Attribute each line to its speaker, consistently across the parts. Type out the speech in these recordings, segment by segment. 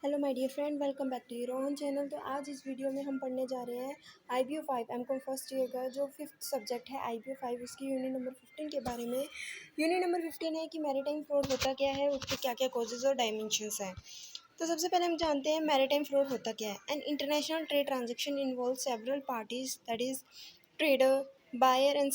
Speaker 1: Hello my dear friend, welcome back to your own channel. तो आज इस video में हम पढ़ने जा रहे हैं IBO 5 एमकॉम फर्स्ट ईयर का जो फिफ्थ सब्जेक्ट है IBO 5, उसकी यूनिट नंबर 15 के बारे में। यूनिट नंबर 15 है कि मैरीटाइम फ्रॉड होता क्या है, उसके क्या क्या कॉजेज और डायमेंशंस हैं। तो सबसे पहले हम जानते हैं मैरीटाइम फ्रॉड होता क्या है। An international trade transaction involve several parties, that is trader, buyer and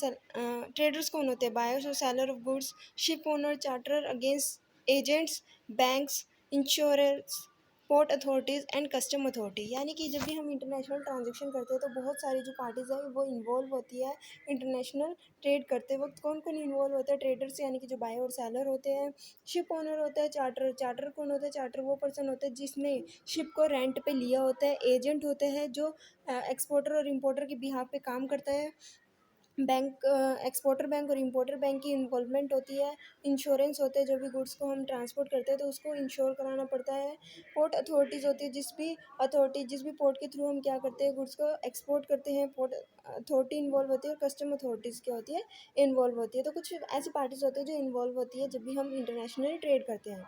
Speaker 1: traders कौन होते हैं, बायर्स और seller of goods, ship owner, charter against agents, banks, insurance, port authorities and custom authority. यानी कि जब भी हम इंटरनेशनल ट्रांजेक्शन करते हैं तो बहुत सारी जो पार्टीज़ है वो इन्वॉल्व होती है। इंटरनेशनल ट्रेड करते वक्त कौन कौन इन्वॉल्व होता है? ट्रेडर्स यानी कि जो बायर और सेलर होते हैं, शिप ओनर होता है, चार्टर, चार्टर कौन होता है? चार्टर वो पर्सन होता है जिसने शिप को रेंट पे लिया होता है, एजेंट होते हैं जो एक्सपोर्टर और इम्पोर्टर के बिहाफ पे काम करता है, बैंक एक्सपोर्टर बैंक और इंपोर्टर बैंक की इन्वॉल्वमेंट होती है, इंश्योरेंस होते हैं, जो भी गुड्स को हम ट्रांसपोर्ट करते हैं तो उसको इंश्योर कराना पड़ता है, पोर्ट अथॉरिटीज़ होती है, जिस भी पोर्ट के थ्रू हम क्या करते हैं, गुड्स को एक्सपोर्ट करते हैं, पोर्ट अथॉरिटी इन्वॉल्व होती है, और कस्टम अथॉरिटीज़ क्या होती है, इन्वॉल्व होती है। तो कुछ ऐसी पार्टीज होती है जो इन्वॉल्व होती है जब भी हम इंटरनेशनली ट्रेड करते हैं।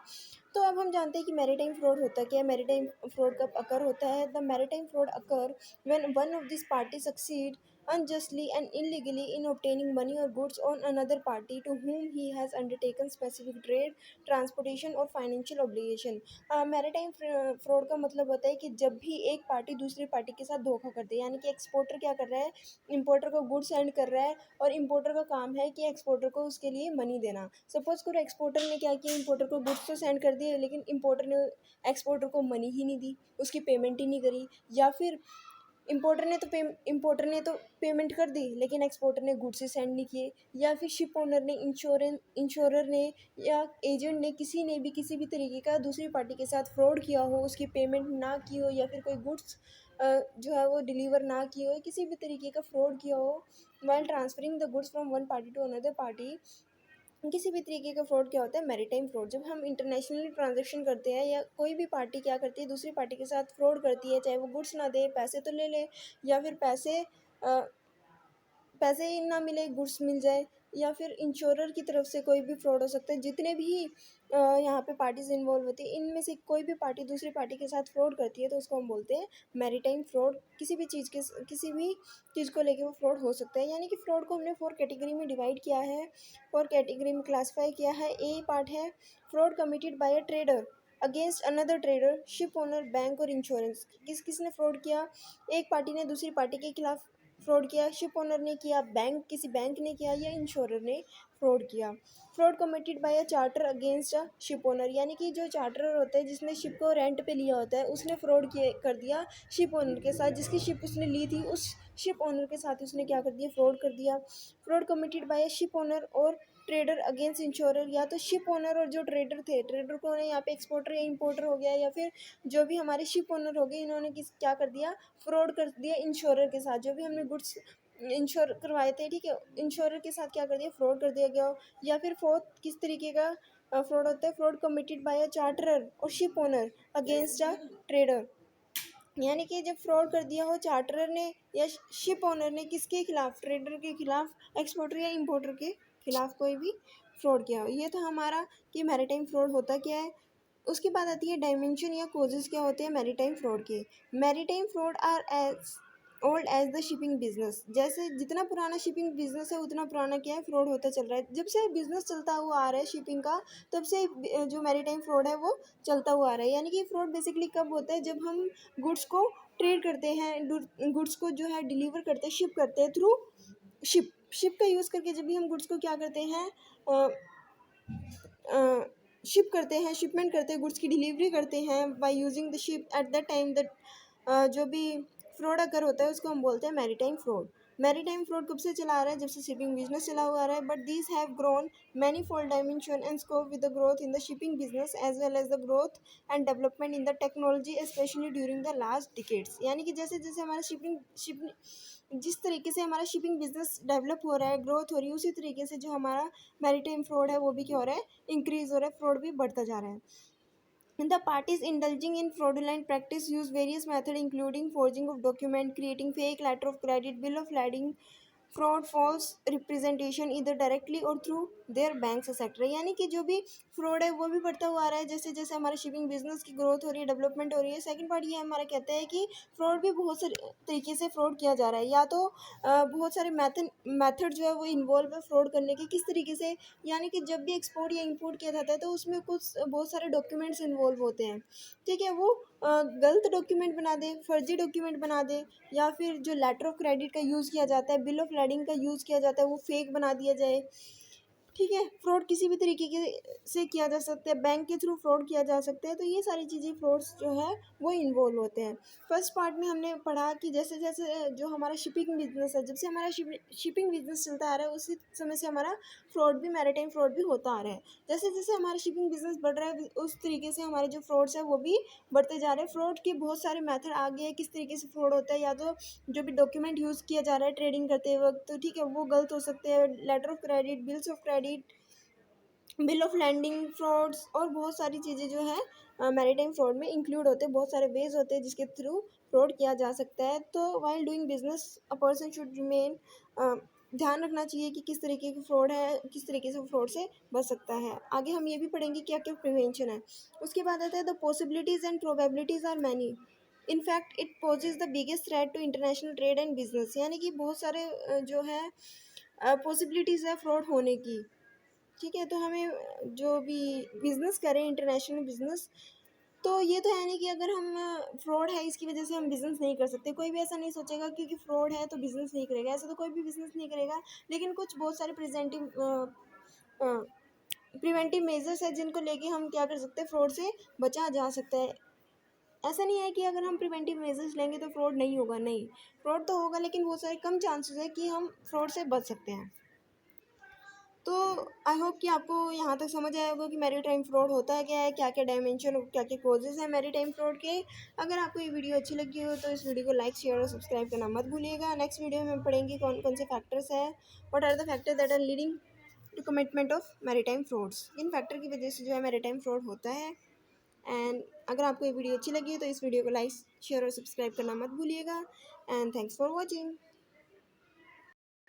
Speaker 1: तो अब हम जानते हैं कि मैरीटाइम फ्रॉड होता क्या है, मैरीटाइम फ्रॉड कब अकर होता है। The maritime fraud occur when one of this party succeed unjustly and illegally in obtaining money or goods on another party to whom he has undertaken specific trade, transportation or financial obligation। Maritime fraud का मतलब होता है कि जब भी एक party दूसरी party के साथ धोखा करती है, यानी कि एक्सपोर्टर क्या कर रहा है, इंपोर्टर को गुड्स सेंड कर रहा है और इंपोर्टर का काम है कि एक्सपोर्टर को उसके लिए मनी देना। सपोज करो एक्सपोर्टर ने क्या किया, इंपोर्टर को गुड्स तो सेंड कर दिए लेकिन इंपोर्टर ने एक्सपोर्टर को मनी ही नहीं दी, उसकी पेमेंट ही नहीं करी, या फिर इंपोर्टर ने तो पेमेंट कर दी लेकिन एक्सपोर्टर ने गुड्स ही सेंड नहीं किए, या फिर शिप ओनर ने, इंश्योरर ने या एजेंट ने, किसी ने भी किसी भी तरीके का दूसरी पार्टी के साथ फ्रॉड किया हो, उसकी पेमेंट ना की हो, या फिर कोई गुड्स जो है वो डिलीवर ना की हो, किसी भी तरीके का फ्रॉड किया हो while transferring the goods from one party to another party. किसी भी तरीके का फ्रॉड क्या होता है, मैरीटाइम फ्रॉड। जब हम इंटरनेशनली ट्रांजैक्शन करते हैं या कोई भी पार्टी क्या करती है, दूसरी पार्टी के साथ फ्रॉड करती है, चाहे वो गुड्स ना दे, पैसे तो ले ले, या फिर पैसे ही ना मिले, गुड्स मिल जाए, या फिर इंश्योरर की तरफ से कोई भी फ्रॉड हो सकता है। जितने भी यहाँ पे पार्टीज इन्वॉल्व होती है, इनमें से कोई भी पार्टी दूसरी पार्टी के साथ फ्रॉड करती है तो उसको हम बोलते हैं मैरीटाइम फ्रॉड। किसी भी चीज़ को लेके वो फ्रॉड हो सकता है। यानी कि फ्रॉड को हमने 4 कैटेगरी में डिवाइड किया है, 4 कैटेगरी में क्लासीफाई किया है। ए पार्ट है fraud committed by a trader against another trader, ship owner, bank और इंश्योरेंस। किसने फ्रॉड किया? एक पार्टी ने दूसरी पार्टी के खिलाफ फ्रॉड किया, शिप ओनर ने किया, किसी बैंक ने किया, या इंश्योरर ने फ्रॉड किया। Fraud committed by a charter against a ship owner, यानी कि जो चार्टर होता है जिसने शिप को रेंट पे लिया होता है, उसने फ्रॉड कर दिया शिप ओनर के साथ। जिसकी शिप उसने ली थी उस शिप ओनर के साथ उसने क्या कर दिया, फ्रॉड कर दिया। Fraud committed by a ship owner और ट्रेडर अगेंस्ट इंश्योरर, या तो शिप ओनर और जो ट्रेडर थे, ट्रेडर कौन है यहाँ पे, एक्सपोर्टर या इंपोर्टर हो गया, या फिर जो भी हमारे शिप ओनर हो गए, इन्होंने क्या कर दिया, फ्रॉड कर दिया इंश्योरर के साथ। जो भी हमने गुड्स इंश्योर करवाए थे, ठीक है, इंश्योरर के साथ क्या कर दिया, फ्रॉड कर दिया गया हो। या फिर फोर्थ किस तरीके का फ्रॉड होता है, फ्रॉड कमिटेड बाय अ चार्टरर और ship owner against a trader, यानी कि जब फ्रॉड कर दिया हो चार्टरर ने या शिप ओनर ने, किसके खिलाफ, ट्रेडर के खिलाफ, एक्सपोर्टर या इंपोर्टर के खिलाफ कोई भी फ्रॉड किया हो। ये था हमारा कि मैरीटाइम फ्रॉड होता क्या है। उसके बाद आती है डायमेंशन या कोजेस क्या होते हैं मैरीटाइम फ्रॉड के। Maritime fraud are as old as the shipping business. जैसे जितना पुराना शिपिंग बिजनेस है उतना पुराना क्या है, फ्रॉड होता चल रहा है। जब से बिजनेस चलता हुआ आ रहा है शिपिंग का, तब से जो मैरीटाइम फ्रॉड है वो चलता हुआ आ रहा है। यानी कि फ्रॉड बेसिकली कब होता है, जब हम गुड्स को ट्रेड करते हैं, गुड्स को जो है डिलीवर करते हैं, शिप करते हैं थ्रू शिप का यूज़ करके। जब भी हम गुड्स को क्या करते हैं, शिप करते हैं, शिपमेंट करते हैं, गुड्स की डिलीवरी करते हैं by using the ship at the time that जो भी फ्रॉड अगर होता है उसको हम बोलते हैं मैरीटाइम फ्रॉड। मैरीटाइम फ्रॉड कब से चला आ रहा है, जब से शिपिंग बिजनेस चला हुआ आ रहा है। But these have grown many fold dimension and scope with the growth in the shipping business as well as the growth and development in the technology specially during the last decades. यानी कि जैसे जैसे हमारा जिस तरीके से हमारा shipping business develop हो रहा है, ग्रोथ हो रही है, उसी तरीके से जो हमारा मैरीटाइम फ्रॉड है वो भी क्या हो रहा है, इंक्रीज हो रहा है, फ्रॉड भी बढ़ता जा रहा है। The parties indulging in fraudulent practice use various methods including forging of document, creating fake letter of credit, bill of lading, fraud false representation इधर डायरेक्टली और थ्रू देयर बैंक्स सेक्टर, यानी कि जो भी फ्रॉड है वो भी बढ़ता हुआ आ रहा है जैसे जैसे हमारे शिपिंग बिजनेस की ग्रोथ हो रही है, डेवलपमेंट हो रही है। सेकंड पार्ट ये हमारा कहते हैं कि फ्रॉड भी बहुत सारे तरीके से फ्रॉड किया जा रहा है, या तो बहुत सारे मेथड जो है वो इन्वॉल्व है फ्रॉड करने के। किस तरीके से, यानी कि जब भी एक्सपोर्ट या इंपोर्ट किया जाता है तो उसमें कुछ बहुत सारे डॉक्यूमेंट्स इन्वॉल्व होते हैं, ठीक है। वो गलत डॉक्यूमेंट बना दे, फर्जी डॉक्यूमेंट बना दे, या फिर जो लेटर ऑफ क्रेडिट का यूज़ किया जाता है, बिल ऑफ लेडिंग का यूज़ किया जाता है, वो फेक बना दिया जाए, ठीक है। फ्रॉड किसी भी तरीके के से किया जा सकता है, बैंक के थ्रू फ्रॉड किया जा सकता है, तो ये सारी चीज़ें फ्रॉड्स जो है वो इन्वॉल्व होते हैं। फर्स्ट पार्ट में हमने पढ़ा कि जैसे जैसे जो हमारा शिपिंग बिजनेस है, जब से हमारा शिपिंग बिजनेस चलता आ रहा है उसी समय से हमारा फ्रॉड भी, मैरिटाइम फ्रॉड भी होता आ रहा है। जैसे जैसे हमारा शिपिंग बिजनेस बढ़ रहा है उस तरीके से हमारे जो फ्रॉड्स है वो भी बढ़ते जा रहे हैं। फ्रॉड के बहुत सारे मेथड आ गए हैं, किस तरीके से फ्रॉड होता है, या तो जो भी डॉक्यूमेंट यूज़ किया जा रहा है ट्रेडिंग करते वक्त, तो ठीक है वो गलत हो सकते हैं, letter of credit, bills of credit, bill of landing frauds, और बहुत सारी चीज़ें जो है मैरीटाइम फ्रॉड में इंक्लूड होते हैं। बहुत सारे वेज होते हैं जिसके थ्रू फ्रॉड किया जा सकता है। तो while doing business a person should remain, ध्यान रखना चाहिए कि किस तरीके की फ्रॉड है, किस तरीके से फ्रॉड से बच सकता है। आगे हम ये भी पढ़ेंगे क्या क्या प्रिवेंशन है। उसके बाद आता है the possibilities and probabilities are many, in fact it poses the biggest threat to international trade and business, यानी कि बहुत सारे जो है पॉसिबिलिटीज़ है फ्रॉड होने की, ठीक है। तो हमें जो भी बिज़नेस करें, इंटरनेशनल बिज़नेस, तो ये तो है नहीं कि अगर हम फ्रॉड है इसकी वजह से हम बिज़नेस नहीं कर सकते। कोई भी ऐसा नहीं सोचेगा क्योंकि फ्रॉड है तो बिज़नेस नहीं करेगा, ऐसा तो कोई भी बिज़नेस नहीं करेगा। लेकिन कुछ बहुत सारे प्रिवेंटिव मेजर्स है जिनको लेके हम क्या कर सकते हैं, फ्रॉड से बचा जा सकता है। ऐसा नहीं है कि अगर हम प्रिवेंटिव मेजर्स लेंगे तो फ्रॉड नहीं होगा, नहीं, फ्रॉड तो होगा लेकिन बहुत सारे कम चांसेस है कि हम फ्रॉड से बच सकते हैं। तो आई होप कि आपको यहाँ तक समझ आया होगा कि मैरीटाइम फ्रॉड होता है क्या है, क्या क्या डायमेंशन और क्या क्या कॉजेज़ हैं मैरीटाइम फ्रॉड के। अगर आपको ये वीडियो अच्छी लगी हो तो इस वीडियो को लाइक, शेयर और सब्सक्राइब करना मत भूलिएगा। नेक्स्ट वीडियो में हम पढ़ेंगे कौन कौन से फैक्टर्स हैं, what are the factor that are leading to commitment of maritime frauds. इन फैक्टर की वजह से जो है मैरीटाइम फ्रॉड होता है। एंड अगर आपको ये वीडियो अच्छी लगी है तो इस वीडियो को लाइक, शेयर और सब्सक्राइब करना मत भूलिएगा। And thanks for watching.